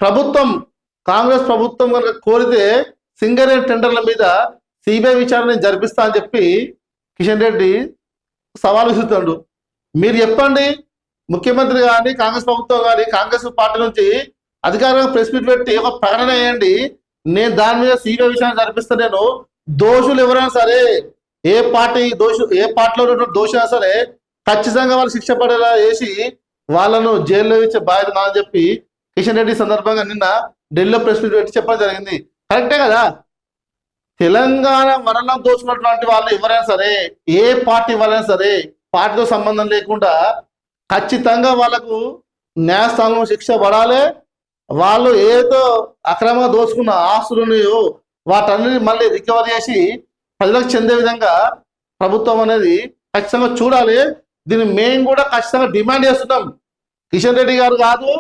ప్రభుత్వం కాంగ్రెస్ ప్రభుత్వం కనుక కోరితే సింగరేణి టెండర్ల మీద సిబిఐ విచారణ జరిపిస్తా అని చెప్పి కిషన్ రెడ్డి సవాల్ విసురుతాడు. మీరు చెప్పండి, ముఖ్యమంత్రి కానీ కాంగ్రెస్ ప్రభుత్వం కానీ కాంగ్రెస్ పార్టీ నుంచి అధికారంగా ప్రెస్ మీట్ పెట్టి ఒక ప్రకటన వేయండి, నేను దాని మీద సిబిఐ విచారణ జరిపిస్తా. నేను దోషులు ఎవరైనా సరే, ఏ పార్టీలో ఉన్న దోషులైనా సరే ఖచ్చితంగా వాళ్ళు శిక్ష పడేలా వేసి వాళ్ళను జైల్లో ఇచ్చే బాధ్యత నా అని చెప్పి కిషన్ రెడ్డి సందర్భంగా నిన్న ఢిల్లీలో ప్రెస్ మీట్ పెట్టి చెప్పడం జరిగింది. కరెక్టే కదా? తెలంగాణ మనలో దోచుకున్నటువంటి వాళ్ళు ఎవరైనా సరే, ఏ పార్టీ వాళ్ళైనా సరే, పార్టీతో సంబంధం లేకుండా ఖచ్చితంగా వాళ్ళకు న్యాయస్థానంలో శిక్ష పడాలి. వాళ్ళు ఏదో అక్రమంగా దోచుకున్న ఆస్తులున్నాయో వాటన్నిటి మళ్ళీ రికవర్ చేసి ప్రజలకు చెందే విధంగా ప్రభుత్వం అనేది ఖచ్చితంగా చూడాలి. దీన్ని మేము కూడా ఖచ్చితంగా డిమాండ్ చేస్తున్నాం. కిషన్ రెడ్డి గారు కాదు,